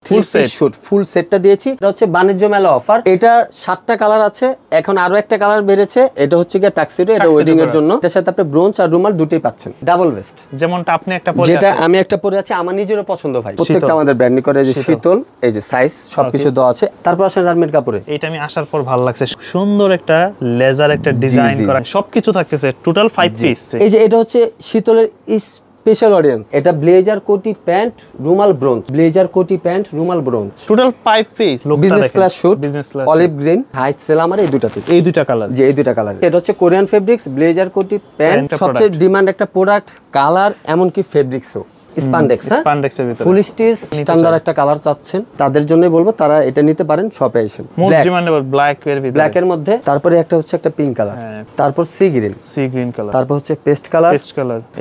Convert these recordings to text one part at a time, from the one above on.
Full set shoot ফুল সেটটা দিয়েছি। এটা হচ্ছে বাণিজ্য মেলা অফার। এটা 7টা কালার আছে, এখন আরো একটা কালার বেড়েছে। এটা হচ্ছে গিয়ে টাক্সিডো, এটা ওয়েডিং এর জন্য। এর সাথে আপনি ব্রোঞ্জ আর রুমাল দুটোই পাচ্ছেন, ডাবল ওয়েস্ট। যেমনটা আপনি একটা পরে যেটা আমি একটা পরে আছি, আমার নিজেরও পছন্দ ভাই। প্রত্যেকটা আমাদের ব্র্যান্ড করে, যে শীতল, এই যে সাইজ সবকিছু দেওয়া আছে। তারপর আসেন রানমের কাপড়ে। এটা আমি আসার পর ভালো লাগছে, সুন্দর একটা লেজার একটা ডিজাইন করা, সবকিছু থাকতেছে, টোটাল 5 পিস। এই যে এটা হচ্ছে শীতলের স্পেশাল অডিয়েন্স। এটা ব্লেজার কোটি প্যান্ট রুমাল ব্রোঞ্জ, ব্লেজার কোটি প্যান্ট রুমাল bronze, total 5 piece. Business class suit, olive green, হাই সেলামার, এই দুটাতে, এই দুইটা কালার, যে এই দুইটা কালার। এটা হচ্ছে কোরিয়ান ফেব্রিক্স, ব্লেজার কোটি প্যান্ট, সবচেয়ে ডিমান্ড একটা প্রোডাক্ট, কালার এমনকি ফেব্রিক্সও স্পান্ডেক্স। হ্যাঁ, স্পান্ডেক্সের ভিতরে ফুল স্টিচ স্ট্যান্ডার্ড একটা কালার চাচ্ছেন, তাদের জন্যই বলবো তারা এটা নিতে পারেন, শপে এসে। মোস্ট ডিমান্ডেবল ব্ল্যাক এর ভিতরে, ব্ল্যাক এর মধ্যে। তারপরে একটা হচ্ছে একটা পিঙ্ক কালার, তারপর সি গ্রিন কালার, তারপর হচ্ছে পেস্ট কালার,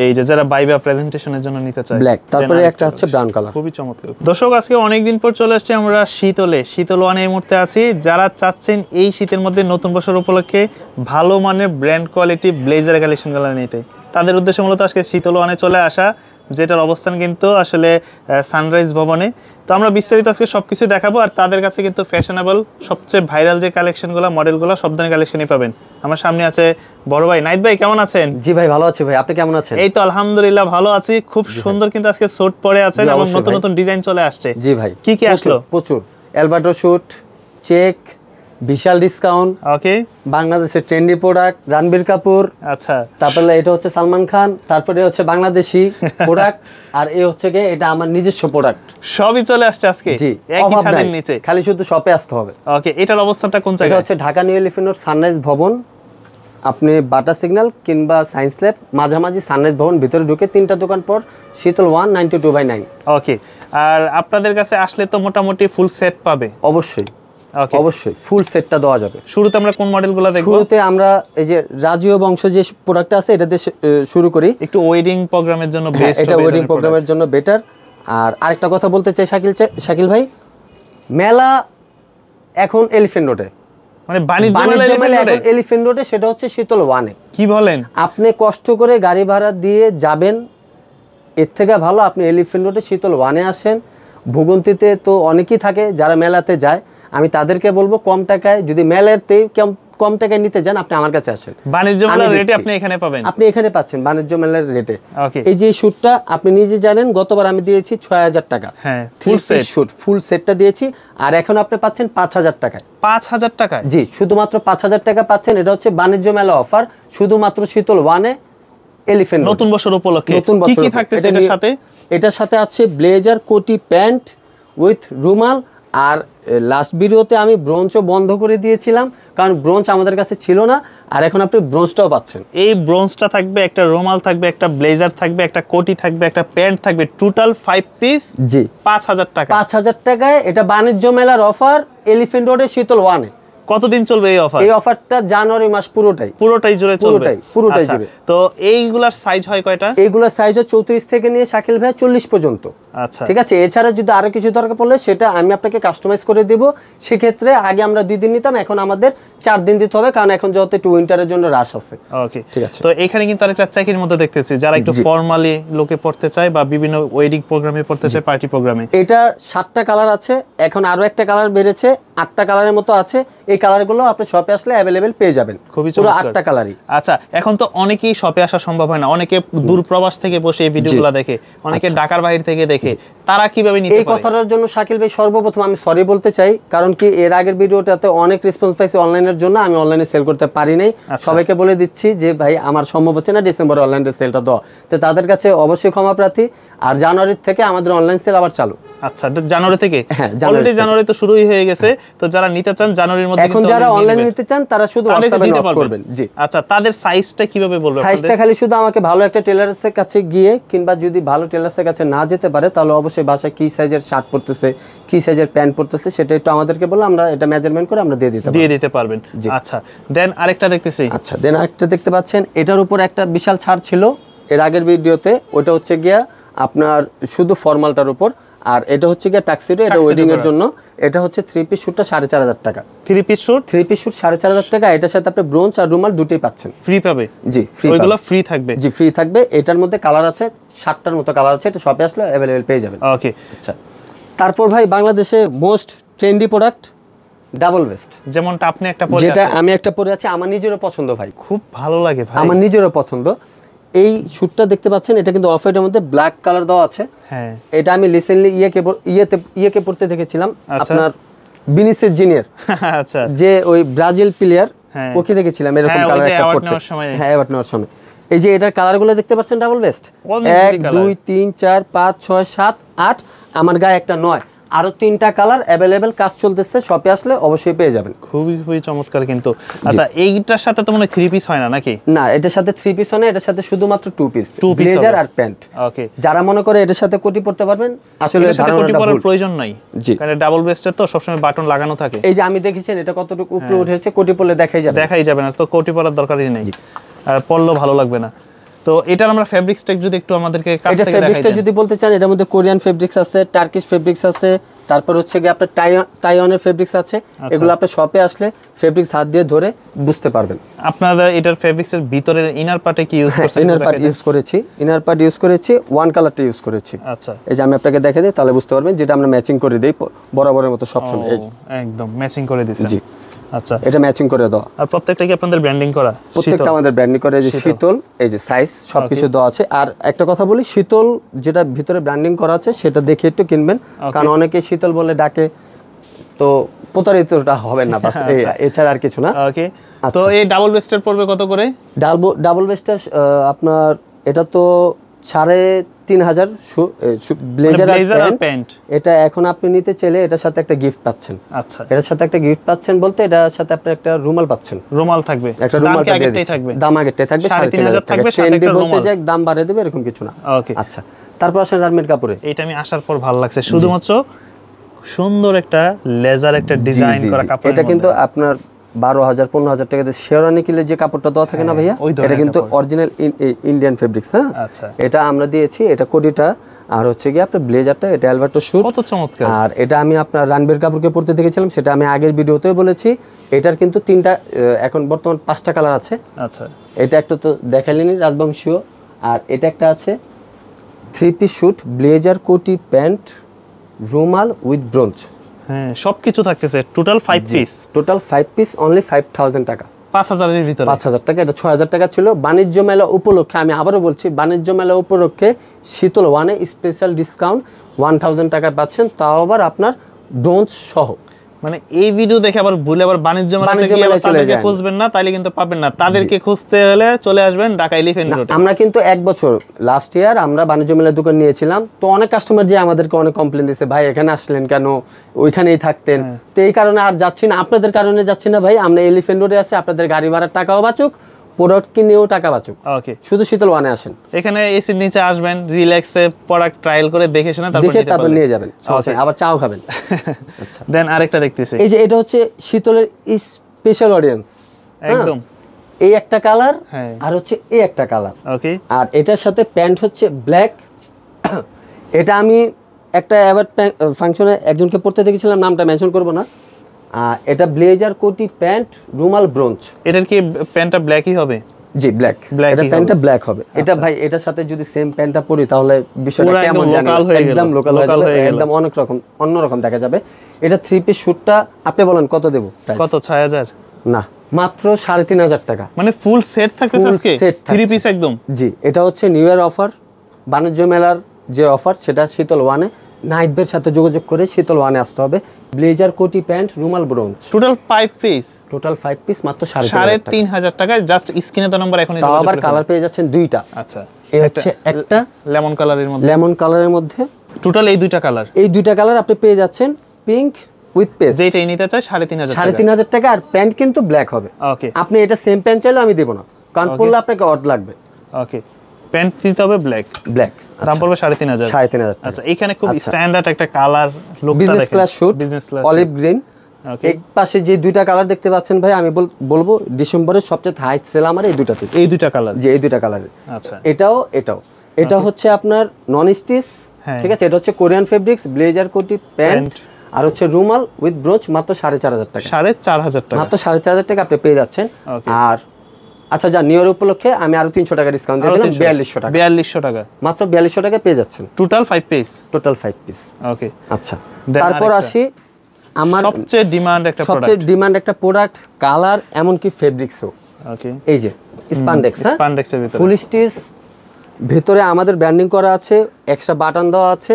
এই যে যারা বাইবা প্রেজেন্টেশনের জন্য নিতে চায়, ব্ল্যাক। তারপরে একটা হচ্ছে ব্রাউন কালার, খুবই চমৎকার। দর্শক, আজকে অনেক দিন পর চলে আসছে আমরা শীতল ওয়ানে এই মুহূর্তে আছি। যারা চাচ্ছেন এই শীতের মধ্যে নতুন বছর উপলক্ষে ভালো মানের ব্র্যান্ড কোয়ালিটি ব্লেজার কালেকশনগুলো নিতে, তাদের উদ্দেশ্যে মূলত আজকে শীতল ওয়ানে চলে আসা, যেটার অবস্থান কিন্তু আসলে সানরাইজ ভবনে। তো আমরা বিস্তারিত আজকে সবকিছু দেখাবো, আর তাদের কাছে কিন্তু ফ্যাশনেবল সবচেয়ে ভাইরাল যে কালেকশনগুলো, মডেলগুলো, সব ধরনের কালেকশনই পাবেন। আমার সামনে আছে বড় ভাই নাইদ ভাই, কেমন আছেন? জি ভাই, ভালো আছি ভাই, আপনি কেমন আছেন? এই তো আলহামদুলিল্লাহ ভালো আছি। খুব সুন্দর কিন্তু আজকে স্যুট পরে আছেন এবং নতুন নতুন ডিজাইন চলে আসছে। জি ভাই, কি কি আসলো? প্রচুর এলবার্টো শুট, চেক, বিশাল ডিসকাউন্ট, ওকে, বাংলাদেশের ট্রেন্ডি প্রোডাক্ট, রণবীর কাপুর, আচ্ছা, তারপরে এটা হচ্ছে সালমান খান, তারপরে হচ্ছে বাংলাদেশি প্রোডাক্ট, আর এই হচ্ছে কি এটা আমার নিজস্ব প্রোডাক্ট, সবই চলে আসছে আজকে একই ছাদের নিচে, খালি শুধু শপে আসতে হবে। ওকে, এটার অবস্থানটা কোন জায়গায়? এটা হচ্ছে Dhaka new elephant road sunrise ভবন। আপনি বাটা সিগন্যাল কিংবা সায়েন্স ল্যাব মাঝামাঝি সানরাইজ ভবন ভিতরে ঢুকে 3টা দোকান পর শীতল 192/9। ওকে, আর আপনাদের কাছে আসলে তো মোটামুটি ফুল সেট পাবে? অবশ্যই, অবশ্যই ফুল সেটটা দেওয়া যাবে। শুরুতে আমরা কোন মডেলগুলো দেখব? শুরুতে আমরা এই যে রাজীয় বংশ যে প্রোডাক্টটা আছে এটা দিয়ে শুরু করি। একটু ওয়েডিং প্রোগ্রামের জন্য বেস্ট, এটা ওয়েডিং প্রোগ্রামের জন্য বেটার। আর আরেকটা কথা বলতে চাই শাকিল ভাই, মেলা এখন এলিফ্যান্ট রোডে, মানে বাণিজ্য মেলা এখন এলিফ্যান্ট রোডে, সেটা হচ্ছে শীতল ওয়ানে। কি বলেন? আপনি কষ্ট করে গাড়ি ভাড়া দিয়ে যাবেন, এর থেকে ভালো আপনি এলিফ্যান্ট রোডে শীতল ওয়ানে আসেন। ভুগন্তিতে তো অনেকেই থাকে যারা মেলাতে যায়, আমি তাদেরকে বলবো কম টাকায়, যদি মেলাতে কম টাকায় নিতে যান আপনি আমার কাছে আসেন। বাণিজ্য মেলার রেটে আপনি এখানে পাবেন, আপনি এখানে পাচ্ছেন বাণিজ্য মেলার রেটে। ওকে, এই যে শুটটা আপনি নিজে জানেন, গতবার আমি দিয়েছি 6000 টাকা, হ্যাঁ, ফুল সেট শুট ফুল সেটটা দিয়েছি, আর এখন আপনি পাচ্ছেন 5000 টাকায়। 5000 টাকায়? জি, শুধুমাত্র 5000 টাকা পাচ্ছেন। এটা হচ্ছে বাণিজ্য মেলা অফার, শুধুমাত্র শীতল ওয়ানে এলিফ্যান্ট নতুন বছর উপলক্ষে। কি কি থাকতেছে এটার সাথে? এটার সাথে আছে ব্লেজার কোটি প্যান্ট উইথ রুমাল। আর লাস্ট ভিডিওতে আমি ব্রোঞ্জও বন্ধ করে দিয়েছিলাম, কারণ ব্রোঞ্জ আমাদের কাছে ছিল না, আর এখন আপনি ব্রোঞ্জটাও পাচ্ছেন। এই ব্রোঞ্জটা থাকবে, একটা রুমাল থাকবে, একটা ব্লেজার থাকবে, একটা কোটি থাকবে, একটা প্যান্ট থাকবে, টোটাল 5 পিস। জি, 5000 টাকা। 5000 টাকায়। এটা বাণিজ্য মেলার অফার, এলিফ্যান্ট রোডে শীতল ওয়ানে। কতদিন চলবে এই অফার? এই অফারটা জানুয়ারি মাস পুরোটাই জুড়ে চলবে। পুরোটাই জুড়ে। তো এইগুলার সাইজ হয় কয়টা? এইগুলার সাইজ হয় 34 থেকে নিয়ে শাকিল ভাই 40 পর্যন্ত। আচ্ছা, ঠিক আছে। এছাড়া যদি আরো কিছু দরকার পড়লে সেটা আমি আপনাকে কাস্টমাইজ করে দেব। সেক্ষেত্রে আগে আমরা 2 দিন নিতাম, এখন আমাদের 4 দিন দিতে হবে, কারণ এখন যেহেতু একটু উইন্টারের জন্য রাশ আছে। ওকে, ঠিক আছে। তো এখানে কিন্তু আরেকটা চেকের মধ্যে দেখতেছি, যারা একটু ফর্মালি লোকে পড়তে চায় বা বিভিন্ন ওয়েডিং প্রোগ্রামে পড়তে চায়, পার্টি প্রোগ্রামে। এটা 7টা কালার আছে, এখন আরো একটা কালার বেড়েছে, 8টা কালারের মতো আছে। এই কালারগুলো আপনি শপে আসলে अवेलेबल পেয়ে যাবেন, পুরো 8টা কালারই। আচ্ছা, এখন তো অনেকেই শপে আসা সম্ভব হয় না, অনেকে দূর প্রবাস থেকে বসে এই ভিডিওগুলো দেখে, অনেকে ঢাকার বাইরে থেকে দেখে, তারা কিভাবে নিতে পারে? এই কথাটার জন্য শাকিল ভাই সর্বপ্রথম আমি সরি বলতে চাই, কারণ কি এর আগের ভিডিওটাতে অনেক রেসপন্স পাইছি অনলাইনের জন্য, আমি অনলাইনে সেল করতে পারি নাই। সবাইকে বলে দিচ্ছি যে ভাই আমার সম্ভব হচ্ছে না ডিসেম্বরে অনলাইনে সেলটা দাও, তো তাদের কাছে অবশ্যই ক্ষমা প্রার্থী। আর জানুয়ারি থেকে আমাদের অনলাইন সেল আবার চালু। আচ্ছা, জানুয়ারি থেকে? হ্যাঁ, অলরেডি জানুয়ারি তো শুরুই হয়ে গেছে। তো যারা নিতে চান জানুয়ারির মধ্যে, এখন যারা অনলাইন নিতে চান তারা শুধু হোয়াটসঅ্যাপে নক করবেন। জি, আচ্ছা, তাদের সাইজটা কিভাবে বলবো? সাইজটা খালি শুধু আমাকে ভালো একটা টেলার্সের কাছে গিয়ে, কিংবা যদি ভালো টেলার্সের কাছে না যেতে পারে তাহলে অবশ্যই বাসায় কি সাইজের শার্ট পরতেছে, কি সাইজের প্যান্ট পরতেছে সেটা একটু আমাদেরকে বলে আমরা এটা মেজারমেন্ট করে আমরা দিয়ে দিতে পারবেন। আচ্ছা, দেন আরেকটা দেখতেছি। আচ্ছা, দেন আরেকটা দেখতে পাচ্ছেন, এটার উপর একটা বিশাল ছাড় ছিল এর আগের ভিডিওতে, ওটা হচ্ছে গিয়া আপনার শুধু ফর্মালটার উপর, আর এটা হচ্ছে গিয়া টাক্সিডো, এটা ওয়েডিং এর জন্য। এটা হচ্ছে 3 পিস শুটটা 4500 টাকা। 3 পিস শুট 4500 টাকা। এটার সাথে আপনি ব্রোঞ্জ আর রুমাল দুটোই পাচ্ছেন, ফ্রি পাবে। জি, ফ্রি, ওইগুলো ফ্রি থাকবে। জি, ফ্রি থাকবে। এটার মধ্যে কালার আছে 7টার মতো কালার আছে, এটা শপে আসলে अवेलेबल পেয়ে যাবেন। ওকে, আচ্ছা, তারপর ভাই বাংলাদেশে most trendy product double vest, যেমনটা আপনি একটা পরে যেটা আমি একটা পরে আছি, আমার নিজেরও পছন্দ ভাই, খুব ভালো লাগে ভাই, আমার নিজেরও পছন্দ। এই স্যুটটা দেখতে পাচ্ছেন, এটা কিন্তু অফ হোয়াইটের মধ্যে ব্ল্যাক কালার দেওয়া আছে। হ্যাঁ, এটা আমি রিসেন্টলি ইয়েকে পড়তে দেখেছিলাম, আপনার ভিনিসিয়াস জুনিয়র, আচ্ছা, যে ওই ব্রাজিল প্লেয়ার, ওকে দেখেছিলাম এরকম কালার একটা পড়তে। হ্যাঁ, অ্যাওয়ার্ড নেওয়ার সময়। এই যে এটার কালারগুলো দেখতে পাচ্ছেন ডাবল ভেস্ট, 1 2 3 4 5 6 7 8, আমার গায়ে একটা 9, আরো 3টা কালার অ্যাভেলেবেল, কাজ চলতেছে, শপে আসলে অবশ্যই পেয়ে যাবেন। খুবই চমৎকার কিন্তু। আচ্ছা, এইটার সাথে তো মনে হয় 3 পিস হয় না নাকি? না, এটার সাথে 3 পিস হয় না, এটার সাথে শুধুমাত্র 2 পিস, ব্লেজার আর প্যান্ট। ওকে, যারা মনে করে এটার সাথে কোটি পড়তে পারবেন, আসলে কোটি পরার প্রয়োজন নাই, কারণ ডাবল ভেস্টের তো সবসময় বাটন লাগানো থাকে। এই যে আমি দেখেছেন এটা কতটুকু উপরে উঠেছে, কোটি পরলে দেখাই যাবে না, তো কোটি পরার দরকারই নেই, আর পরলেও ভালো লাগবে না। তো এটার আমরা ফেব্রিক স্টেক যদি একটু আমাদেরকে কাছ থেকে দেখাই। ফেব্রিকটা যদি বলতে চান, এটার মধ্যে কোরিয়ান ফেব্রিক্স আছে, টার্কিশ ফেব্রিক্স আছে, তারপর হচ্ছে কি আপনার তাইওয়ানের ফেব্রিক্স আছে। এগুলো আপনি শপে আসলে ফেব্রিক্স হাত দিয়ে ধরে বুঝতে পারবেন। আপনারা এটার ফেব্রিক্সের ভিতরের ইনার পার্টে কি ইউজ করছেন? ইনার পার্ট ইউজ করেছি, ওয়ান কালারটা ইউজ করেছি। আচ্ছা, এই যে আমি আপনাকে দেখাই দিই, তাহলে বুঝতে পারবেন, যেটা আমরা ম্যাচিং করে দেই বরাবরের মতো সবসময়। এই যে একদম ম্যাচিং করে দিয়েছেন। জি, আচ্ছা, এটা ম্যাচিং করে দাও। আর প্রত্যেকটা কি আপনাদের ব্র্যান্ডিং করা? প্রত্যেকটা আমাদের ব্র্যান্ডিং করে। এই যে শীতল, এই যে সাইজ সবকিছু দেওয়া আছে। আর একটা কথা বলি, শীতল যেটা ভিতরে ব্র্যান্ডিং করা আছে সেটা দেখে একটু কিনবেন, কারণ অনেকে শীতল বলে ডাকে, তো প্রতারিতটা হবে না, বাস এছাড়া আর কিছু না। ওকে, তো এই ডাবল ভেস্টের পড়বে কত করে? ডাবল ভেস্টটা আপনার এটা তো 3500 ব্লেজার আর প্যান্ট। এটা এখন আপনি নিতে চাইলে এটার সাথে একটা গিফট পাচ্ছেন। আচ্ছা, এটার সাথে একটা গিফট পাচ্ছেন বলতে এটার সাথে আপনি একটা রুমাল পাচ্ছেন। রুমাল থাকবে, একটা রুমাল থাকবে, দাম আগেরটাই থাকবে, 3500 থাকবে, ট্রেন্ডি বলতে যাক দাম বাড়িয়ে দেবে এরকম কিছু না। ওকে, আচ্ছা, তারপর আসেন রানমের কাপড়ে। এটা আমি আসার পর ভালো লাগছে, শুধুমাত্র সুন্দর একটা লেজার একটা ডিজাইন করা কাপড়। এটা কিন্তু আপনার 12,000 15,000 টাকা দিয়ে শেরওয়ানি কিলে যে কাপড়টা দেওয়া থাকে না ভাইয়া, এটা কিন্তু অরিজিনাল ইন্ডিয়ান ফেব্রিক্স। হ্যাঁ, আচ্ছা, এটা আমরা দিয়েছি, এটা কোটিটা, আর হচ্ছে কি আপনার ব্লেজারটা, এটা অ্যালবার্টো স্যুট, কত চমৎকার। আর এটা আমি আপনার রানবীর কাপুরকে পড়তে দেখেছিলাম, সেটা আমি আগের ভিডিওতেও বলেছি। এটার কিন্তু 3টা, এখন বর্তমান 5টা কালার আছে। আচ্ছা, এটা একটা তো দেখালেনি রাজবংশীয়, আর এটা একটা আছে 3 পিস স্যুট, ব্লেজার, কোটি, প্যান্ট, রুমাল উইথ ব্রোঞ্জ। হ্যাঁ, সবকিছু থাকতেছে, টোটাল 5 পিস, অনলি 5000 টাকা, 5000 এর ভিতরে, 5000 টাকা। এটা 6000 টাকা ছিল। বাণিজ্য মেলা উপলক্ষে, আমি আবারও বলছি, বাণিজ্য মেলা উপলক্ষে শীতল ওয়ানে স্পেশাল ডিসকাউন্ট 1000 টাকা পাচ্ছেন, তাও আবার আপনার ব্রোঞ্জ সহ। মানে এই ভিডিও দেখে আবার ভুলে আবার বাণিজ্য মেলায় তাদেরকে খুঁজবেন না, তাইলে কিন্তু পাবেন না। তাদেরকে খুঁজতে হলে চলে আসবেন ঢাকা এলিফ্যান্ট রোডে। আমরা কিন্তু 1 বছর লাস্ট ইয়ার আমরা বাণিজ্য মেলার দোকান নিয়েছিলাম, তো অনেক কাস্টমার যে আমাদেরকে অনেক কমপ্লেন দিয়েছে, ভাই এখানে আসলেন কেন, ওইখানেই থাকতেন। তো এই কারণে আর যাচ্ছি না, আপনাদের কারণে যাচ্ছি না ভাই। আমরা এলিফ্যান্ট রোডে আছি, আপনাদের গাড়ি ভাড়ার টাকাও বাঁচুক, প্রোডাক্ট কিনেও টাকা বাঁচুক। ওকে, শুধু শীতল ওয়ানে আসেন, এখানে এসির নিচে আসবেন, রিল্যাক্সে প্রোডাক্ট ট্রায়াল করে দেখে শুনে তারপর নিয়ে যাবেন, আবার চাও খাবেন। আচ্ছা, দেন আরেকটা দেখতেছি, এই যে এটা হচ্ছে শীতলের স্পেশাল অডিয়েন্স, একদম এই একটা কালার, আর হচ্ছে এই একটা কালার। ওকে, আর এটার সাথে প্যান্ট হচ্ছে ব্ল্যাক। এটা আমি একটা অ্যাওয়ার্ড ফাংশনে একজনকে পড়তে দেখেছিলাম, নামটা মেনশন করব না। এটা ব্লেজার, কোটি, প্যান্ট, রুমাল, ব্রোঞ্জ। এটার কি প্যান্টটা ব্ল্যাকই হবে? জি, ব্ল্যাক। এটা প্যান্টটা ব্ল্যাক হবে। এটা ভাই এটার সাথে যদি সেম প্যান্টটা পরি তাহলে বিষয়টা কেমন জানেন, একদম লোকাল হয়ে যাবে, একদম অন্যরকম দেখা যাবে। এটা 3 পিস স্যুটটা আপনি বলেন কত দেব? কত? 6000 না, মাত্র 3500 টাকা। মানে ফুল সেট থাকতেছে আজকে, 3 পিস একদম। জি, এটা হচ্ছে নিউ ইয়ার অফার, বাণিজ্য মেলার যে অফার, সেটা শীতল ওয়ানে। নাইটবের সাথে যোগাযোগ করে শীতল ওয়ানে আসতে হবে। ব্লেজার, কোটি, প্যান্ট, রুমাল, ব্রোঞ্জ, টোটাল 5 পিস মাত্র 3500 টাকা। জাস্ট স্ক্রিনে তো নাম্বার এখনই যোগাযোগ করুন। আবার কালার পেয়ে যাচ্ছেন 2টা। আচ্ছা, এই হচ্ছে একটা লেমন কালারের মধ্যে, টোটাল এই 2টা কালার আপনি পেয়ে যাচ্ছেন, পিঙ্ক উইথ পেস্ট। যেটাই নিতে চাই 3500 টাকা। আর প্যান্ট কিন্তু ব্ল্যাক হবে। ওকে, আপনি এটা সেম প্যান্ট চাইলে আমি দেব না, কারণ পরলে আপনাকে অড লাগবে। ওকে, প্যান্ট দিতে হবে ব্ল্যাক। দাম পড়বে 3500। আচ্ছা, এখানে খুব স্ট্যান্ডার্ড একটা কালার, লুকটা দেখেন, business class suit, olive green. এক পাশে যে 2টা কালার দেখতে পাচ্ছেন ভাই, আমি বলবো ডিসেম্বরের সবচেয়ে হাই সেল আমার এই 2টাতে। এই 2টা কালার, যে এই 2টা কালার। আচ্ছা, এটাও এটা হচ্ছে আপনার নন স্টিচ, ঠিক আছে। এটা হচ্ছে কোরিয়ান ফেব্রিক্স, ব্লেজার, কোটি, প্যান্ট, আর হচ্ছে রুমাল উইথ ব্রোঞ্জ, মাত্র 4500 টাকা। 4500 টাকা, মাত্র 4500 টাকা আপনি পেয়ে যাচ্ছেন। আর আচ্ছা যা নিউ ইয়ার উপলক্ষে আমি আরো 300 টাকা ডিসকাউন্ট দিয়ে দিলাম, 4200 টাকা। 4200 টাকা, মাত্র 4200 টাকা পেয়ে যাচ্ছেন total 5 piece. Total 5 piece. Okay, আচ্ছা তারপর আসি আমার সবচেয়ে ডিমান্ড একটা প্রোডাক্ট, সবচেয়ে ডিমান্ড একটা প্রোডাক্ট, কালার এমন কি ফেব্রিক্সও। ওকে, এই যে স্পান্ডেক্স, স্পান্ডেক্সের ভিতরে ফুল স্টিচ, ভিতরে আমাদের ব্র্যান্ডিং করা আছে, এক্সট্রা বাটন দেওয়া আছে।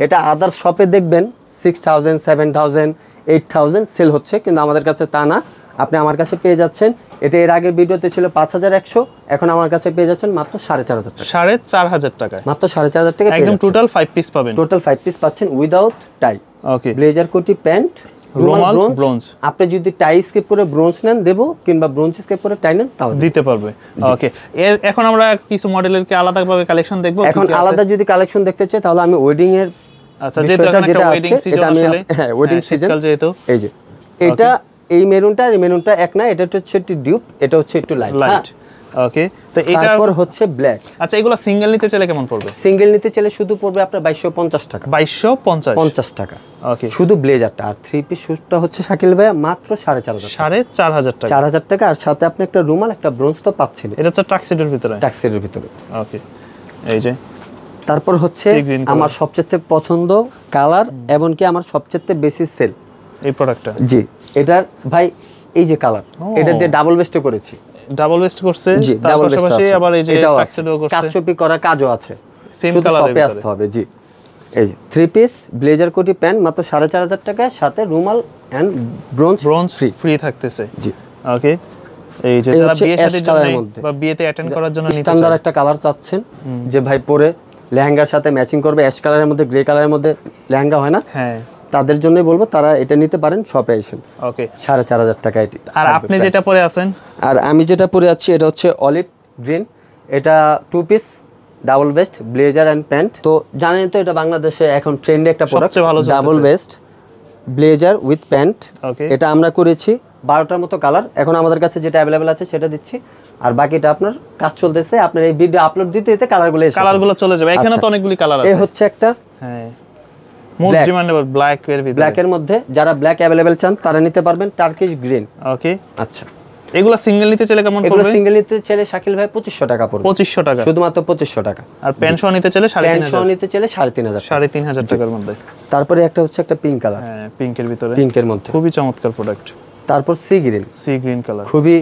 এটা আদার শপে দেখবেন 6000 7000 8000 সেল হচ্ছে, কিন্তু আমাদের কাছে তা না। আপনি আমার কাছে পেয়ে যাচ্ছেন, এটা এর আগের ভিডিওতে ছিল 5100, এখন আমার কাছে পেয়ে যাচ্ছেন মাত্র 4500 টাকা। 4500 টাকা, মাত্র 4500 টাকা একদম টোটাল 5 পিস পাবেন। টোটাল 5 পিস পাচ্ছেন উইদাউট টাই। ওকে, ব্লেজার কোটি প্যান্ট, রুমাল ব্রোঞ্জ। আপনি যদি টাই স্কেপ করে ব্রোঞ্জ নেন দেবো, কিংবা ব্রোঞ্জ স্কেপ করে টাই নেন তাও দিতে পারবে। ওকে, এখন আমরা কিছু মডেলের কি আলাদাভাবে কালেকশন দেখব? এখন আলাদা যদি কালেকশন দেখতে চাই তাহলে আমি ওয়েডিং এর, আচ্ছা যেহেতু এখন একটা ওয়েডিং সিজন আসলে, হ্যাঁ ওয়েডিং সিজন যেহেতু, এই যে এটা এই মেরুনটা আর এই মেরুনটা এক না, এটা হচ্ছে একটু ডিউপ, এটা হচ্ছে একটু লাইট। ওকে, তো এটা তারপর হচ্ছে ব্ল্যাক। আচ্ছা এগুলো সিঙ্গেল নিতে চাইলে কেমন পড়বে? সিঙ্গেল নিতে চাইলে শুধু পড়বে আপনার 2250 টাকা। 2250 টাকা। ওকে, শুধু ব্লেজারটা। আর 3 পিস শুটটা হচ্ছে শাকিল ভাইয়া মাত্র 4500 টাকা। 4000 টাকা। আর সাথে আপনি একটা রুমাল একটা ব্রোঞ্জ তো পাচ্ছেন। এটা হচ্ছে টাক্সিডোর ভিতরে, টাক্সিডোর ভিতরে। ওকে, এই যে তারপর হচ্ছে আমার সবচেয়ে পছন্দ কালার, এবং কি আমার সবচেয়ে বেশি সেল এই প্রোডাক্টটা। জি, এটার ভাই এই যে কালার, এটা দিয়ে ডাবল বেস্ট করেছি। ডাবল বেস্ট করছে, জি তার ডাবল বেস্ট পাশাপাশি আছে, আবার এই যে টাক্সিডো করছে, কাচচুপি করা কাজও আছে, সেম শুধু কালারের শপে আসতে হবে। জি, এই যে 3 পিস ব্লেজার কোটি প্যান্ট মাত্র 4500 টাকায়, সাথে রুমাল এন্ড ব্রোঞ্জ ফ্রি থাকতেছে। জি, ওকে, এই যে যারা বিয়ে শাদীর জন্য বা বিয়েতে অ্যাটেন্ড করার জন্য নিতে চান, স্ট্যান্ডার্ড একটা কালার চাচ্ছেন যে ভাই পরে লেহেঙ্গার সাথে ম্যাচিং করবে, অ্যাশ কালারের মধ্যে গ্রে কালারের মধ্যে লেহেঙ্গা হয় না, হ্যাঁ তাদের জন্যই বলবো তারা এটা নিতে পারেন, শপে আসেন। ওকে, 4500 টাকা এটি। আর আপনি যেটা পরে আছেন, আর আমি যেটা পরে আছি এটা হচ্ছে অলিভ গ্রিন, এটা 2 piece double breast blazer and pant. তো জানেন তো এটা বাংলাদেশে এখন ট্রেন্ডে একটা product, double breast blazer with pant. এটা আমরা করেছি 12টার মতো কালার, এখন আমাদের কাছে যেটা অ্যাভেলেবেল আছে সেটা দিচ্ছি, আর বাকিটা আপনার কাজ চলতেছে। আপনার এই ভিডিও আপলোড দিতে দিতে কালারগুলো চলে যাবে। এখানে তো অনেকগুলি কালার আছে। এই হচ্ছে একটা, হ্যাঁ মোস্ট ডিমান্ডেবল ব্ল্যাক এর ভিতরে, ব্ল্যাকের মধ্যে যারা ব্ল্যাক অ্যাভেলেবেল চান তারা নিতে পারবেন, টার্কিশ গ্রিন। ওকে, আচ্ছা এগুলা সিঙ্গেল নিতে চাইলে কেমন পড়বে? এগুলো সিঙ্গেল নিতে চাইলে শাকিল ভাই 2500 টাকা পড়বে। 2500 টাকা, শুধুমাত্র 2500 টাকা। আর পেনশন নিতে চাইলে 3500, পেনশন নিতে চাইলে 3500, 3500 টাকার মধ্যে। তারপরে একটা হচ্ছে একটা পিঙ্ক কালার, হ্যাঁ পিঙ্কের ভিতরে, পিঙ্কের মধ্যে খুবই চমৎকার প্রোডাক্ট। তারপর সি গ্রিন কালার, খুবই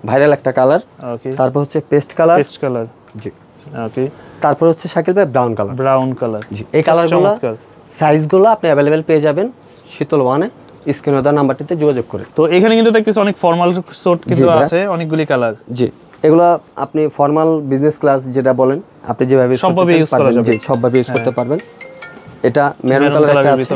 ভাইরাল একটা কালার। ওকে, তারপর হচ্ছে পেস্ট কালার। জি, ওকে, তারপর হচ্ছে শাকিল ভাই ব্রাউন কালার। জি, এই কালারগুলো সাইজগুলো আপনি अवेलेबल পেয়ে যাবেন শীতল ওয়ানে, স্ক্রিনে দেওয়া নাম্বারটিতে যোগাযোগ করে। তো এখানে কিন্তু দেখতেছি অনেক ফর্মাল স্যুট কিন্তু আছে, অনেকগুলি কালার। জি, এগুলো আপনি ফর্মাল বিজনেস ক্লাস যেটা বলেন আপনি যেভাবে সবভাবে ইউজ করা যাবে। জি, সবভাবে ইউজ করতে পারবেন। এটা মেরুন কালার একটা আছে,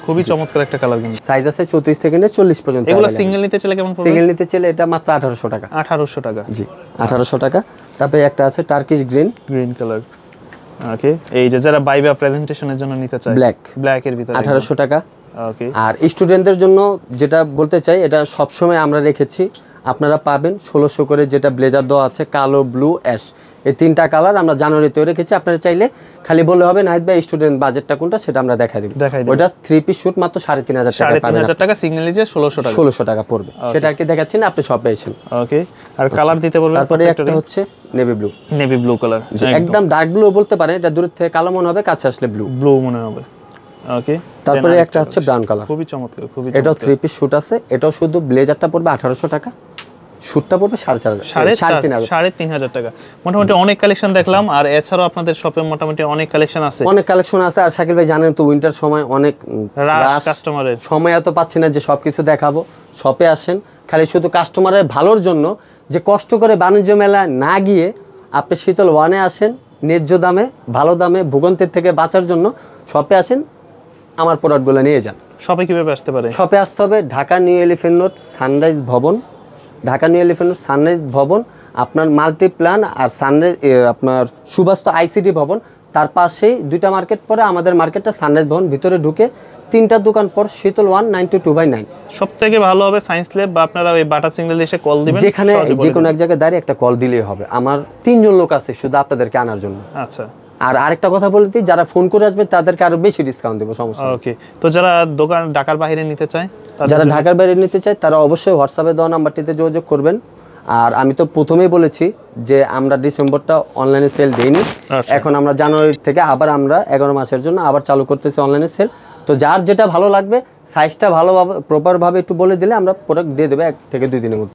খুবই চমৎকার একটা কালার কিন্তু। সাইজ আছে 34 থেকে 40 পর্যন্ত। এগুলো সিঙ্গেল নিতে চাইলে কেমন পড়বে? সিঙ্গেল নিতে চাইলে এটা মাত্র 1800 টাকা। 1800 টাকা, জি 1800 টাকা। তারপরে একটা আছে টার্কিশ গ্রিন কালার। ওকে, এই যে যারা বাইবা প্রেজেন্টেশনের জন্য নিতে চায়, ব্ল্যাক এর ভিতরে 1800 টাকা। ওকে, আর স্টুডেন্টদের জন্য যেটা বলতে চাই, এটা সব সময় আমরা রেখেছি, আপনারা পাবেন 1600 করে, যেটা ব্লেজার দেওয়া আছে কালো, ব্লু, অ্যাশ, এই 3টা কালার আমরা জানুয়ারিতেও রেখেছি। আপনারা চাইলে খালি বললে হবে নাহিদ ভাই স্টুডেন্ট বাজেটটা কোনটা, সেটা আমরা দেখাই দেব। ওটা 3 পিস শুট মাত্র 3500 টাকা পাবেন। 3500 টাকা সিঙ্গেল নিতে 1600 টাকা পড়বে, সেটা আর কি দেখাচ্ছি না, আপনি শপে এসেন। ওকে, আর কালার দিতে বলবেন। তারপরে একটা হচ্ছে নেভি ব্লু কালার, একদম ডার্ক ব্লু বলতে পারেন, এটা দূর থেকে কালো মনে হবে, কাছে আসলে ব্লু মনে হবে। ওকে, তারপরে একটা হচ্ছে ব্রাউন কালার, খুবই চমৎকার, এটাও 3 পিস শুট আছে, এটাও শুধু ব্লেজারটা পড়বে 1800 টাকা, শুটটা পড়বে 3500 টাকা। মোটামুটি অনেক কালেকশন দেখলাম। আর এছাড়াও আপনাদের শপে মোটামুটি অনেক কালেকশন আছে। আর শাকিল ভাই জানেন তো উইন্টার সময় অনেক রাশ কাস্টমারের, সময় এত পাচ্ছি না যে সবকিছু দেখাবো। শপে আসেন খালি শুধু কাস্টমারের ভালোর জন্য, যে কষ্ট করে বাণিজ্য মেলায় না গিয়ে আপনি শীতল ওয়ানে আসেন, ন্যায্য দামে ভালো দামে ভোগান্তির থেকে বাঁচার জন্য শপে আসেন, আমার প্রোডাক্টগুলো নিয়ে যান। শপে কিভাবে আসতে পারে? শপে আসতে হবে Dhaka new elephant road sunrise Bhaban, Dhaka new elephant road sunrise Bhaban, আপনার মাল্টিপ্ল্যান আর সানরাইজ আপনার সুবাস্ত আইসিডি ভবন, তার পাশেই 2টা মার্কেট পরে আমাদের মার্কেটটা সানরাইজ ভবন, ভিতরে ঢুকে 3টা দোকান পর শীতল 192/9। সবথেকে ভালো হবে সায়েন্স ল্যাব, বা আপনারা ওই বাটা সিগন্যাল এসে কল দিবেন, যেখানে যে কোনো এক জায়গায় দাঁড়িয়ে একটা কল দিলেই হবে। আমার 3 জন লোক আছে শুধু আপনাদেরকে আনার জন্য। আচ্ছা, আর আরেকটা কথা বলে দিই, যারা ফোন করে আসবে তাদেরকে আরো বেশি ডিসকাউন্ট দেব, সমস্যা। ওকে, তো যারা দোকান ঢাকার বাইরে নিতে চায়, যারা ঢাকার বাইরে নিতে চায় তারা অবশ্যই হোয়াটসঅ্যাপে দেওয়া নাম্বারটিতে যোগাযোগ করবেন। আর আমি তো প্রথমেই বলেছি যে আমরা ডিসেম্বরটা অনলাইনে সেল দেইনি, এখন আমরা জানুয়ারি থেকে আবার আমরা 11 মাসের জন্য আবার চালু করতেছি অনলাইনে সেল। তো যার যেটা ভালো লাগবে সাইজটা ভালোভাবে প্রপারভাবে একটু বলে দিলে আমরা প্রোডাক্ট দিয়ে দেবো 1 থেকে 2 দিনের মধ্যে।